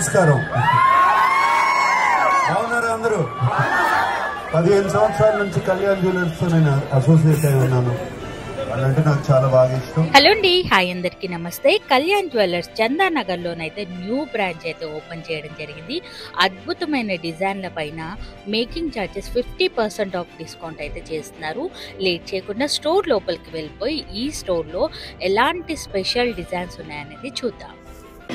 నమస్కారం. బాగున్నారా అందరూ? 15 సంవత్సరాల నుంచి కళ్యాణ్ జ్యువెలర్స్ తో నేను అసోసియేట్ అయి ఉన్నాను. వాళ్ళంటే నాకు చాలా బాగా ఇష్టం. హలో అండి, హాయ్ అందరికి నమస్తే. కళ్యాణ్ జ్యువెలర్స్ చందానగర్ లోనైతే న్యూ బ్రాంచ్ అయితే ఓపెన్ చేయడం జరిగింది. అద్భుతమైన డిజైన్ల పైన మేకింగ్ ఛార్జెస్ 50% ఆఫ్ డిస్కౌంట్ అయితే చేస్తున్నారు. లేట్ చేయకుండా స్టోర్ లోపలికి వెళ్ళిపోయి ఈ స్టోర్ లో ఎలాంటి స్పెషల్ డిజైన్స్ ఉన్నాయనేది చూద్దాం.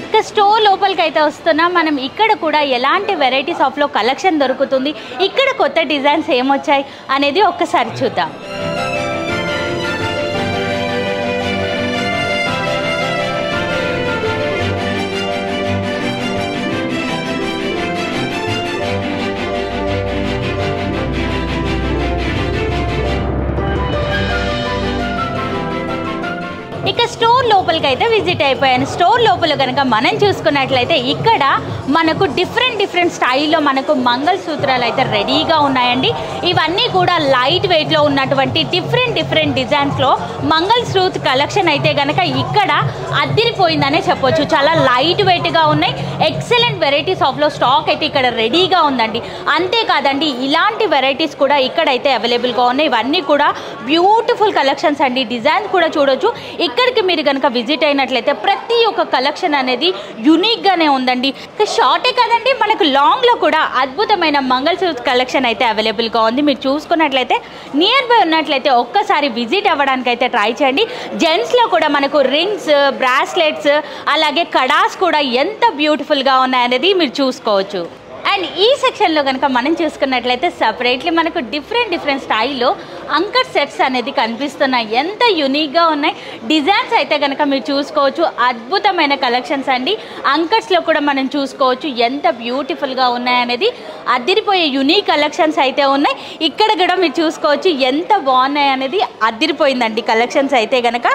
ఇక స్టోర్ లోపలికి అయితే వస్తున్నాం మనం. ఇక్కడ కూడా ఎలాంటి వెరైటీస్ ఆఫ్ లో కలెక్షన్ దొరుకుతుంది, ఇక్కడ కొత్త డిజైన్స్ ఏమొచ్చాయి అనేది ఒక్కసారి చూద్దాం. ఇక స్టోర్ లోపలికి అయితే విజిట్ అయిపోయాను. స్టోర్ లోపల కనుక మనం చూసుకున్నట్లయితే ఇక్కడ మనకు డిఫరెంట్ స్టైల్లో మనకు మంగళసూత్రాలు అయితే రెడీగా ఉన్నాయండి. ఇవన్నీ కూడా లైట్ వెయిట్లో ఉన్నటువంటి డిఫరెంట్ డిజైన్స్లో మంగళసూత్ర కలెక్షన్ అయితే కనుక ఇక్కడ అద్దిరిపోయిందనే చెప్పొచ్చు. చాలా లైట్ వెయిట్గా ఉన్నాయి. ఎక్సలెంట్ వెరైటీస్ ఆఫ్లో స్టాక్ అయితే ఇక్కడ రెడీగా ఉందండి. అంతేకాదండి, ఇలాంటి వెరైటీస్ కూడా ఇక్కడైతే అవైలబుల్గా ఉన్నాయి. ఇవన్నీ కూడా బ్యూటిఫుల్ కలెక్షన్స్ అండి. డిజైన్స్ కూడా చూడొచ్చు. ఇక్కడికి మీరు కనుక విజిట్ అయినట్లయితే ప్రతి ఒక్క కలెక్షన్ అనేది యూనిక్గానే ఉందండి. షార్టే కదండి, మనకు లాంగ్లో కూడా అద్భుతమైన మంగళసూత్ర కలెక్షన్ అయితే అవైలబుల్గా ఉంది. మీరు చూసుకున్నట్లయితే నియర్ బై ఉన్నట్లయితే ఒక్కసారి విజిట్ అవ్వడానికి అయితే ట్రై చేయండి. జెంట్స్లో కూడా మనకు రింగ్స్, బ్రాస్లెట్స్, అలాగే కడాస్ కూడా ఎంత బ్యూటిఫుల్గా ఉన్నాయనేది మీరు చూసుకోవచ్చు. అండ్ ఈ సెక్షన్లో కనుక మనం చూసుకున్నట్లయితే సపరేట్లీ మనకు డిఫరెంట్ స్టైల్లో అంకర్ సెట్స్ అనేది కనిపిస్తున్నాయి. ఎంత యూనిక్గా ఉన్నాయి. డిజైన్స్ అయితే కనుక మీరు చూసుకోవచ్చు. అద్భుతమైన కలెక్షన్స్ అండి. అంకర్స్లో కూడా మనం చూసుకోవచ్చు ఎంత బ్యూటిఫుల్గా ఉన్నాయనేది. అదిరిపోయే యూనిక్ కలెక్షన్స్ అయితే ఉన్నాయి. ఇక్కడ కూడా మీరు చూసుకోవచ్చు ఎంత బాగున్నాయి అనేది. అదిరిపోయిందండి కలెక్షన్స్ అయితే కనుక.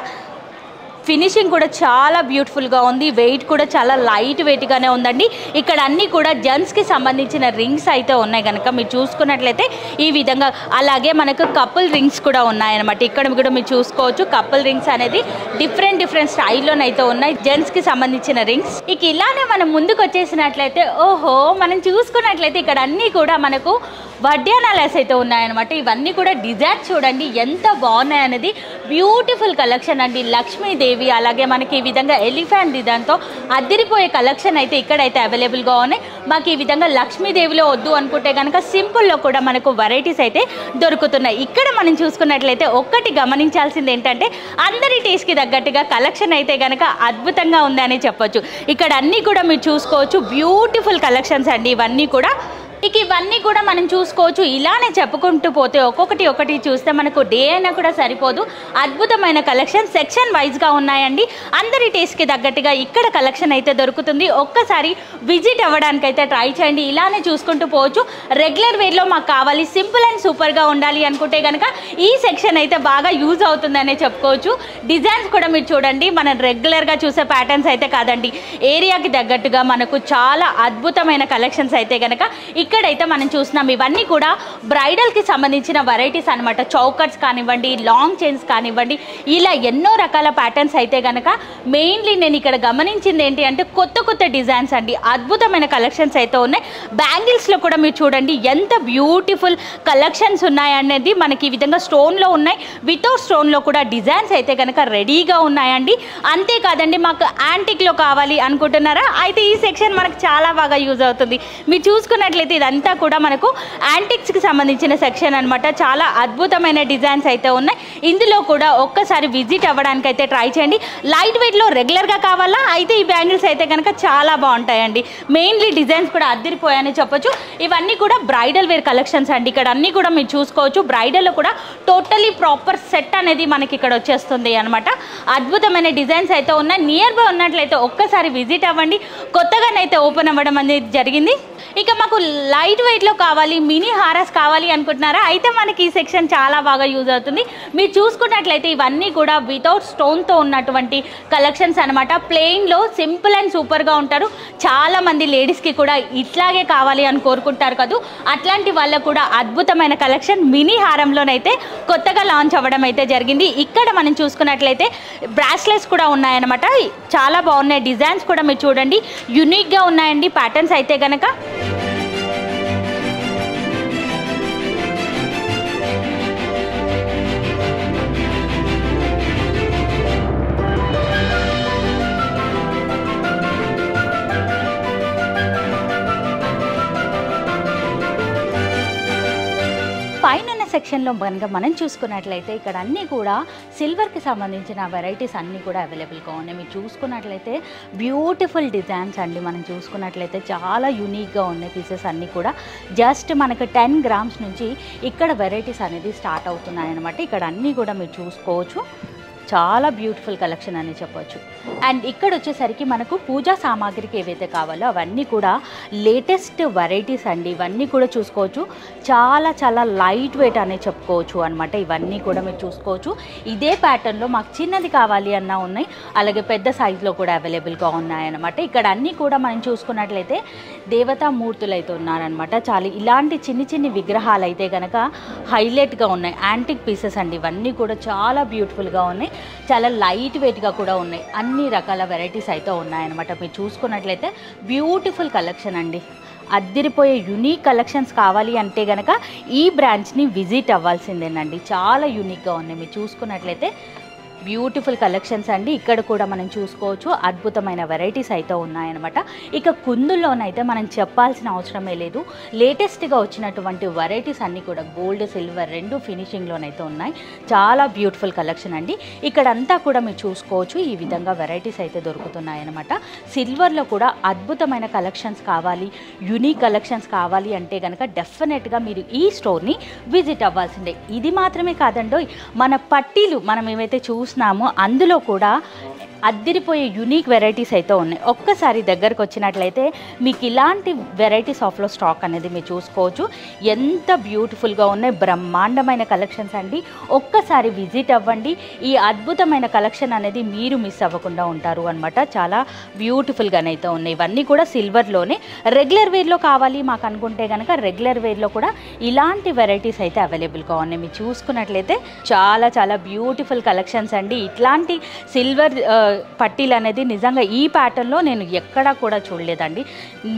ఫినిషింగ్ కూడా చాలా బ్యూటిఫుల్గా ఉంది. వెయిట్ కూడా చాలా లైట్ వెయిట్గానే ఉందండి. ఇక్కడ అన్నీ కూడా జెంట్స్కి సంబంధించిన రింగ్స్ అయితే ఉన్నాయి కనుక మీరు చూసుకున్నట్లయితే ఈ విధంగా. అలాగే మనకు కపుల్ రింగ్స్ కూడా ఉన్నాయన్నమాట. ఇక్కడ కూడా మీరు చూసుకోవచ్చు. కపుల్ రింగ్స్ అనేది డిఫరెంట్ స్టైల్లోనైతే ఉన్నాయి. జెంట్స్కి సంబంధించిన రింగ్స్. ఇక ఇలానే మనం ముందుకు వచ్చేసినట్లయితే ఓహో, మనం చూసుకున్నట్లయితే ఇక్కడ అన్నీ కూడా మనకు వడ్డానాలస్ అయితే ఉన్నాయన్నమాట. ఇవన్నీ కూడా డిజైన్స్ చూడండి ఎంత బాగున్నాయి అనేది. బ్యూటిఫుల్ కలెక్షన్ అండి. లక్ష్మీదేవి, అలాగే మనకి ఈ విధంగా ఎలిఫెంట్ డిజైన్తో అదిరిపోయే కలెక్షన్ అయితే ఇక్కడైతే అవైలబుల్గా ఉన్నాయి. మాకు ఈ విధంగా లక్ష్మీదేవిలో వద్దు అనుకుంటే కనుక సింపుల్లో కూడా మనకు వెరైటీస్ అయితే దొరుకుతున్నాయి. ఇక్కడ మనం చూసుకున్నట్లయితే ఒక్కటి గమనించాల్సింది ఏంటంటే అందరి టేస్ట్కి తగ్గట్టుగా కలెక్షన్ అయితే కనుక అద్భుతంగా ఉందని చెప్పొచ్చు. ఇక్కడ అన్నీ కూడా మీరు చూసుకోవచ్చు. బ్యూటిఫుల్ కలెక్షన్స్ అండి ఇవన్నీ కూడా. ఇక ఇవన్నీ కూడా మనం చూసుకోవచ్చు. ఇలానే చెప్పుకుంటూ పోతే ఒక్కొక్కటి చూస్తే మనకు డే అయినా కూడా సరిపోదు. అద్భుతమైన కలెక్షన్ సెక్షన్ వైజ్గా ఉన్నాయండి. అందరి టేస్ట్కి తగ్గట్టుగా ఇక్కడ కలెక్షన్ అయితే దొరుకుతుంది. ఒక్కసారి విజిట్ అవ్వడానికి అయితే ట్రై చేయండి. ఇలానే చూసుకుంటూ పోవచ్చు. రెగ్యులర్ వేర్లో మాకు కావాలి, సింపుల్ అండ్ సూపర్గా ఉండాలి అనుకుంటే కనుక ఈ సెక్షన్ అయితే బాగా యూజ్ అవుతుందనే చెప్పుకోవచ్చు. డిజైన్స్ కూడా మీరు చూడండి. మనం రెగ్యులర్గా చూసే ప్యాటర్న్స్ అయితే కాదండి. ఏరియాకి తగ్గట్టుగా మనకు చాలా అద్భుతమైన కలెక్షన్స్ అయితే కనుక ఇక్కడైతే మనం చూస్తున్నాం. ఇవన్నీ కూడా బ్రైడల్కి సంబంధించిన వెరైటీస్ అనమాట. చౌకర్స్ కానివ్వండి, లాంగ్ చైన్స్ కానివ్వండి, ఇలా ఎన్నో రకాల ప్యాటర్న్స్ అయితే కనుక. మెయిన్లీ నేను ఇక్కడ గమనించింది ఏంటి అంటే కొత్త డిజైన్స్ అండి. అద్భుతమైన కలెక్షన్స్ అయితే ఉన్నాయి. బ్యాంగిల్స్లో కూడా మీరు చూడండి ఎంత బ్యూటిఫుల్ కలెక్షన్స్ ఉన్నాయనేది. మనకి ఈ విధంగా స్టోన్లో ఉన్నాయి, వితౌట్ స్టోన్లో కూడా డిజైన్స్ అయితే కనుక రెడీగా ఉన్నాయండి. అంతేకాదండి, మాకు యాంటిక్లో కావాలి అనుకుంటున్నారా, అయితే ఈ సెక్షన్ మనకు చాలా బాగా యూజ్ అవుతుంది. మీరు చూసుకున్నట్లయితే ఇదంతా కూడా మనకు యాంటిక్స్కి సంబంధించిన సెక్షన్ అనమాట. చాలా అద్భుతమైన డిజైన్స్ అయితే ఉన్నాయి. ఇందులో కూడా ఒక్కసారి విజిట్ అవ్వడానికి అయితే ట్రై చేయండి. లైట్ వెయిట్లో రెగ్యులర్గా కావాలా, అయితే ఈ బ్యాంగిల్స్ అయితే కనుక చాలా బాగుంటాయండి. మెయిన్లీ డిజైన్స్ కూడా అద్దరిపోయాయని చెప్పొచ్చు. ఇవన్నీ కూడా బ్రైడల్ వేర్ కలెక్షన్స్ అండి. ఇక్కడ అన్నీ కూడా మీరు చూసుకోవచ్చు. బ్రైడల్లో కూడా టోటలీ ప్రాపర్ సెట్ అనేది మనకి ఇక్కడ వచ్చేస్తుంది అనమాట. అద్భుతమైన డిజైన్స్ అయితే ఉన్నాయి. నియర్ బై ఉన్నట్లయితే ఒక్కసారి విజిట్ అవ్వండి. కొత్తగానైతే ఓపెన్ అవ్వడం అనేది జరిగింది. ఇక మాకు లైట్ వెయిట్లో కావాలి, మినీ హారాస్ కావాలి అనుకుంటున్నారా? అయితే మనకి ఈ సెక్షన్ చాలా బాగా యూజ్ అవుతుంది. మీరు చూసుకున్నట్లయితే ఇవన్నీ కూడా వితౌట్ స్టోన్తో ఉన్నటువంటి కలెక్షన్స్ అనమాట. ప్లెయిన్లో సింపుల్ అండ్ సూపర్గా ఉంటారు. చాలామంది లేడీస్కి కూడా ఇట్లాగే కావాలి అని కోరుకుంటారు కదా, అట్లాంటి వాళ్ళకు కూడా అద్భుతమైన కలెక్షన్ మినీ హారంలోనైతే కొత్తగా లాంచ్ అవ్వడం అయితే జరిగింది. ఇక్కడ మనం చూసుకున్నట్లయితే బ్రాస్లెట్స్ కూడా ఉన్నాయన్నమాట. చాలా బాగున్నాయి. డిజైన్స్ కూడా మీరు చూడండి యూనిక్గా ఉన్నాయండి. ప్యాటర్న్స్ అయితే కనుక పైన సెక్షన్లో కనుక మనం చూసుకున్నట్లయితే ఇక్కడ అన్నీ కూడా సిల్వర్కి సంబంధించిన వెరైటీస్ అన్నీ కూడా అవైలబుల్గా ఉన్నాయి. మీరు చూసుకున్నట్లయితే బ్యూటిఫుల్ డిజైన్స్ అండి. మనం చూసుకున్నట్లయితే చాలా యూనిక్గా ఉన్నాయి పీసెస్ అన్నీ కూడా. జస్ట్ మనకు 10 గ్రామ్స్ నుంచి ఇక్కడ వెరైటీస్ అనేది స్టార్ట్ అవుతున్నాయి అన్నమాట. ఇక్కడ అన్నీ కూడా మీరు చూసుకోవచ్చు. చాలా బ్యూటిఫుల్ కలెక్షన్ అని చెప్పొచ్చు. అండ్ ఇక్కడ వచ్చేసరికి మనకు పూజా సామాగ్రికి ఏవైతే కావాలో అవన్నీ కూడా లేటెస్ట్ వెరైటీస్ అండి. ఇవన్నీ కూడా చూసుకోవచ్చు. చాలా చాలా లైట్ వెయిట్ అనే చెప్పుకోవచ్చు అనమాట. ఇవన్నీ కూడా మీరు చూసుకోవచ్చు. ఇదే ప్యాటర్న్లో మాకు చిన్నది కావాలి అన్నా ఉన్నాయి, అలాగే పెద్ద సైజులో కూడా అవైలబుల్గా ఉన్నాయన్నమాట. ఇక్కడ అన్నీ కూడా మనం చూసుకున్నట్లయితే దేవతామూర్తులు అయితే ఉన్నారనమాట. చాలా ఇలాంటి చిన్ని చిన్ని విగ్రహాలు అయితే కనుక హైలైట్గా ఉన్నాయి. యాంటిక్ పీసెస్ అండి. ఇవన్నీ కూడా చాలా బ్యూటిఫుల్గా ఉన్నాయి. చాలా లైట్ వెయిట్గా కూడా ఉన్నాయి. అన్ని రకాల వెరైటీస్ అయితే ఉన్నాయన్నమాట. మీరు చూసుకున్నట్లయితే బ్యూటిఫుల్ కలెక్షన్ అండి. అద్దరిపోయే యూనిక్ కలెక్షన్స్ కావాలి అంటే కనుక ఈ బ్రాంచ్ని విజిట్ అవ్వాల్సిందేనండి. చాలా యూనిక్గా ఉన్నాయి. మీరు చూసుకున్నట్లయితే బ్యూటిఫుల్ కలెక్షన్స్ అండి. ఇక్కడ కూడా మనం చూసుకోవచ్చు. అద్భుతమైన వెరైటీస్ అయితే ఉన్నాయన్నమాట. ఇక కుందుల్లోనైతే మనం చెప్పాల్సిన అవసరమే లేదు. లేటెస్ట్గా వచ్చినటువంటి వెరైటీస్ అన్నీ కూడా గోల్డ్ సిల్వర్ రెండు ఫినిషింగ్లోనైతే ఉన్నాయి. చాలా బ్యూటిఫుల్ కలెక్షన్ అండి. ఇక్కడంతా కూడా మీరు చూసుకోవచ్చు. ఈ విధంగా వెరైటీస్ అయితే దొరుకుతున్నాయన్నమాట. సిల్వర్లో కూడా అద్భుతమైన కలెక్షన్స్ కావాలి, యూనిక్ కలెక్షన్స్ కావాలి అంటే కనుక డెఫినెట్గా మీరు ఈ స్టోర్ని విజిట్ అవ్వాల్సిందే. ఇది మాత్రమే కాదండి, మన పట్టీలు మనం ఏమైతే చూసినామో అందులో కూడా అద్దిరిపోయే యూనిక్ వెరైటీస్ అయితే ఉన్నాయి. ఒక్కసారి దగ్గరకు వచ్చినట్లయితే మీకు ఇలాంటి వెరైటీస్ ఆఫ్లో స్టాక్ అనేది మీరు చూసుకోవచ్చు. ఎంత బ్యూటిఫుల్గా ఉన్నాయి. బ్రహ్మాండమైన కలెక్షన్స్ అండి. ఒక్కసారి విజిట్ అవ్వండి. ఈ అద్భుతమైన కలెక్షన్ అనేది మీరు మిస్ అవ్వకుండా ఉంటారు అనమాట. చాలా బ్యూటిఫుల్గానైతే ఉన్నాయి. ఇవన్నీ కూడా సిల్వర్లోనే. రెగ్యులర్ వేర్లో కావాలి మాకు అనుకుంటే కనుక రెగ్యులర్ వేర్లో కూడా ఇలాంటి వెరైటీస్ అయితే అవైలబుల్గా ఉన్నాయి. మీరు చూసుకున్నట్లయితే చాలా చాలా బ్యూటిఫుల్ కలెక్షన్స్ అండి. ఇట్లాంటి సిల్వర్ పట్టీలు అనేది నిజంగా ఈ ప్యాటర్న్లో నేను ఎక్కడా కూడా చూడలేదండి.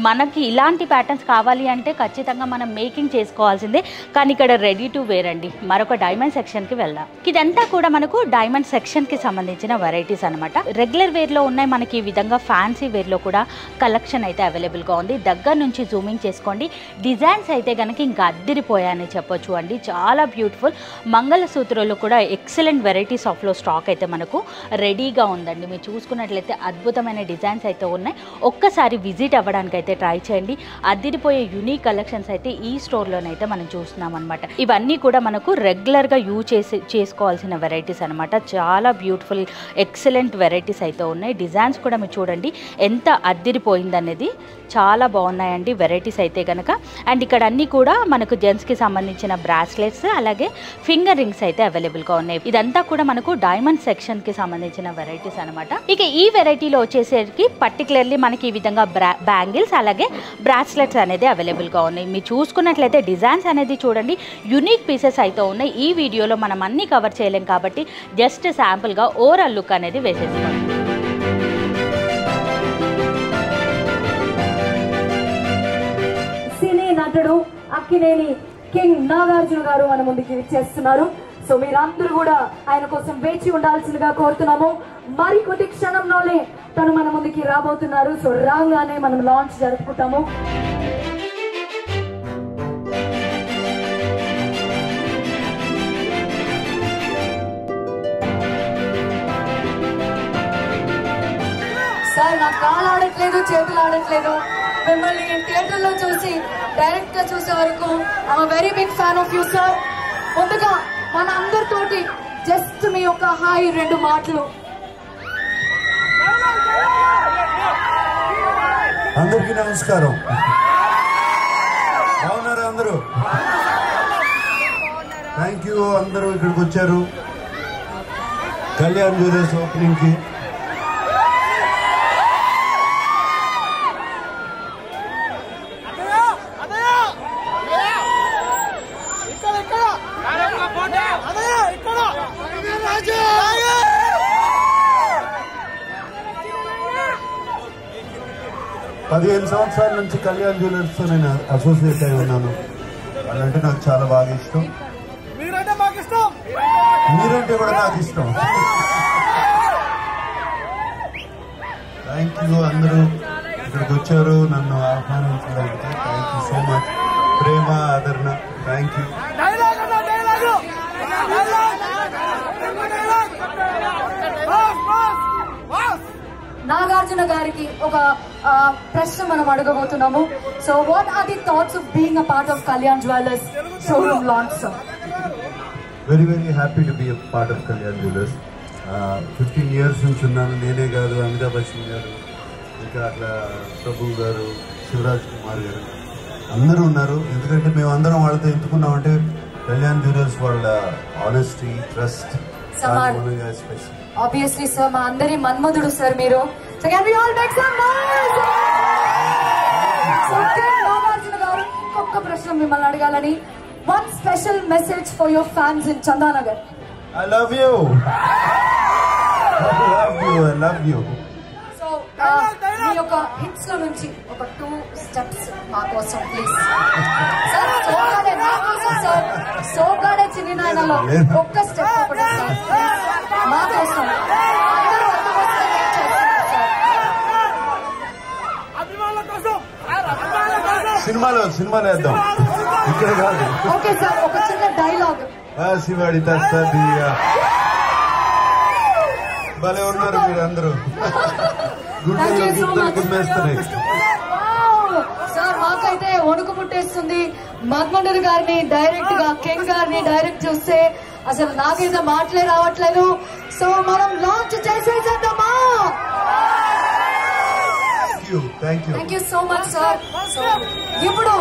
మనకి ఇలాంటి ప్యాటర్న్స్ కావాలి అంటే ఖచ్చితంగా మనం మేకింగ్ చేసుకోవాల్సిందే. కానీ ఇక్కడ రెడీ టు వేర్ అండి. మరొక డైమండ్ సెక్షన్కి వెళ్దాం. ఇదంతా కూడా మనకు డైమండ్ సెక్షన్కి సంబంధించిన వెరైటీస్ అనమాట. రెగ్యులర్ వేర్లో ఉన్నాయి. మనకి ఈ విధంగా ఫ్యాన్సీ వేర్లో కూడా కలెక్షన్ అయితే అవైలబుల్గా ఉంది. దగ్గర నుంచి జూమింగ్ చేసుకోండి. డిజైన్స్ అయితే కనుక ఇంకా అద్దిరిపోయాయని చెప్పొచ్చు అండి. చాలా బ్యూటిఫుల్. మంగళసూత్రాలు కూడా ఎక్సలెంట్ వెరైటీస్ ఆఫ్లో స్టాక్ అయితే మనకు రెడీగా ఉందండి. మీరు చూసుకున్నట్లయితే అద్భుతమైన డిజైన్స్ అయితే ఉన్నాయి. ఒక్కసారి విజిట్ అవ్వడానికి అయితే ట్రై చేయండి. అద్దిరిపోయే యూనిక్ కలెక్షన్స్ అయితే ఈ స్టోర్లోనైతే మనం చూస్తున్నాం అనమాట. ఇవన్నీ కూడా మనకు రెగ్యులర్గా యూజ్ చేసుకోవాల్సిన వెరైటీస్ అనమాట. చాలా బ్యూటిఫుల్ ఎక్సలెంట్ వెరైటీస్ అయితే ఉన్నాయి. డిజైన్స్ కూడా మీరు చూడండి ఎంత అద్దిరిపోయింది అనేది. చాలా బాగున్నాయండి వెరైటీస్ అయితే కనుక. అండ్ ఇక్కడ అన్నీ కూడా మనకు జెంట్స్కి సంబంధించిన బ్రాస్లెట్స్ అలాగే ఫింగర్ రింగ్స్ అయితే అవైలబుల్గా ఉన్నాయి. ఇదంతా కూడా మనకు డైమండ్ సెక్షన్కి సంబంధించిన వెరైటీస్ అనమాట. ఇక ఈ వెరైటీలో వచ్చేసరికి పర్టికులర్లీ మనకి ఈ విధంగా బ్యాంగిల్స్ అలాగే బ్రాస్లెట్స్ అనేది అవైలబుల్గా ఉన్నాయి. మీరు చూసుకున్నట్లయితే డిజైన్స్ అనేది చూడండి యూనిక్ పీసెస్ అయితే ఉన్నాయి. ఈ వీడియోలో మనం అన్నీ కవర్ చేయలేం కాబట్టి జస్ట్ శాంపుల్గా ఓవరాల్ లుక్ అనేది వేసేసుకోండి. సినీ నటుడు అక్కినేని కింగ్ నాగార్జున గారు మన ముందుకి చేస్తున్నారు. సో మీరందరూ కూడా ఆయన కోసం వేచి ఉండాల్సిందిగా కోరుతున్నాము. మరికొద్ది క్షణంలోనే తను మన ముందుకి రాబోతున్నారు. సో రాగానే మనం లాంచ్ జరుపుకుంటాము. సార్ నాకు కాలు ఆడట్లేదు, చేతులు ఆడట్లేదు. మిమ్మల్ని థియేటర్లో చూసి డైరెక్ట్ గా చూసే వరకు I'm very big fan of you sir. ముందుగా మన అందరితోటి జస్ట్ మీ యొక్క హాయ్ 2 మాటలు. అందరికీ నమస్కారం. అందరూ? థ్యాంక్ యూ అందరూ ఇక్కడికి వచ్చారు కళ్యాణ్ జ్యువెలర్స్ ఓపెనింగ్ కి. పదిహేను సంవత్సరాల నుంచి కళ్యాణ్ జ్యువెలర్స్ తో నేను అసోసియేట్ అయి ఉన్నాను. వాళ్ళంటే నాకు చాలా బాగా ఇష్టం. మీరంటే కూడా నాకు ఇష్టం. థ్యాంక్ యూ అందరూ ఇక్కడికి వచ్చారు నన్ను ఆహ్వానించడానికి. Thank you so much. ప్రేమ ఆదరణ. Thank you. నాగార్జున గారికి ఒక ప్రశ్న మనం అడగబోతున్నాము. So what are the thoughts of being a part of Kalyan Jewellers showroom launch? Sir very very happy to be a part of Kalyan Jewellers. 15 years నుంచి ఉన్నాను. నేనే కాదు, అమితాబ్ బచ్చన్ గారు, ఇంకా అట్లా ప్రభు గారు, శివరాజ్ కుమార్ గారు అందరూ ఉన్నారు. ఎందుకంటే మేము అందరం వాళ్ళతో ఎందుకున్నామంటే కళ్యాణ్ జ్యువెలర్స్ వాళ్ళ ఆనెస్టీ, ట్రస్ట్. ఆబ్వియస్లీ సార్ మా అందరి మన్మధుడు సార్ మీరు. So can we all make some noise? Nagarjuna garu ఒక్క ప్రశ్న మిమ్మల్ని అడగాలని. One special message for your fans in Chandanagar. I love you. I love you. I love you. So మీ యొక్క హిట్స్ లో నుంచి ఒక 2 steps మా కోసం ప్లీజ్. సార్ సోగాడే నా కోసం సార్. సోగాడే చిన్న నాయనలో ఒక్క స్టెప్ ఒకటి సార్ మా కోసం. అందరూ ఒక్కసారి చేస్తారు సార్. సినిమాలో వేద్దాం, ఇక్కడ కాదు. ఓకే సార్ ఒక చిన్న డైలాగ్. శివాడి తస్సదియా. భలే ఉన్నారు మీరు అందరూ. గుమ్మేస్తున్నాయి సార్. మాకైతే వణుకు పుట్టేస్తుంది. మన్మధుడు గారిని డైరెక్ట్ గా, కింగ్ గారిని డైరెక్ట్ చూస్తే అసలు నాకైతే మాటలే రావట్లేదు. సో మనం లాంచ్ చేసేసేద్దామా? Thank you so much sir. So ఇప్పుడు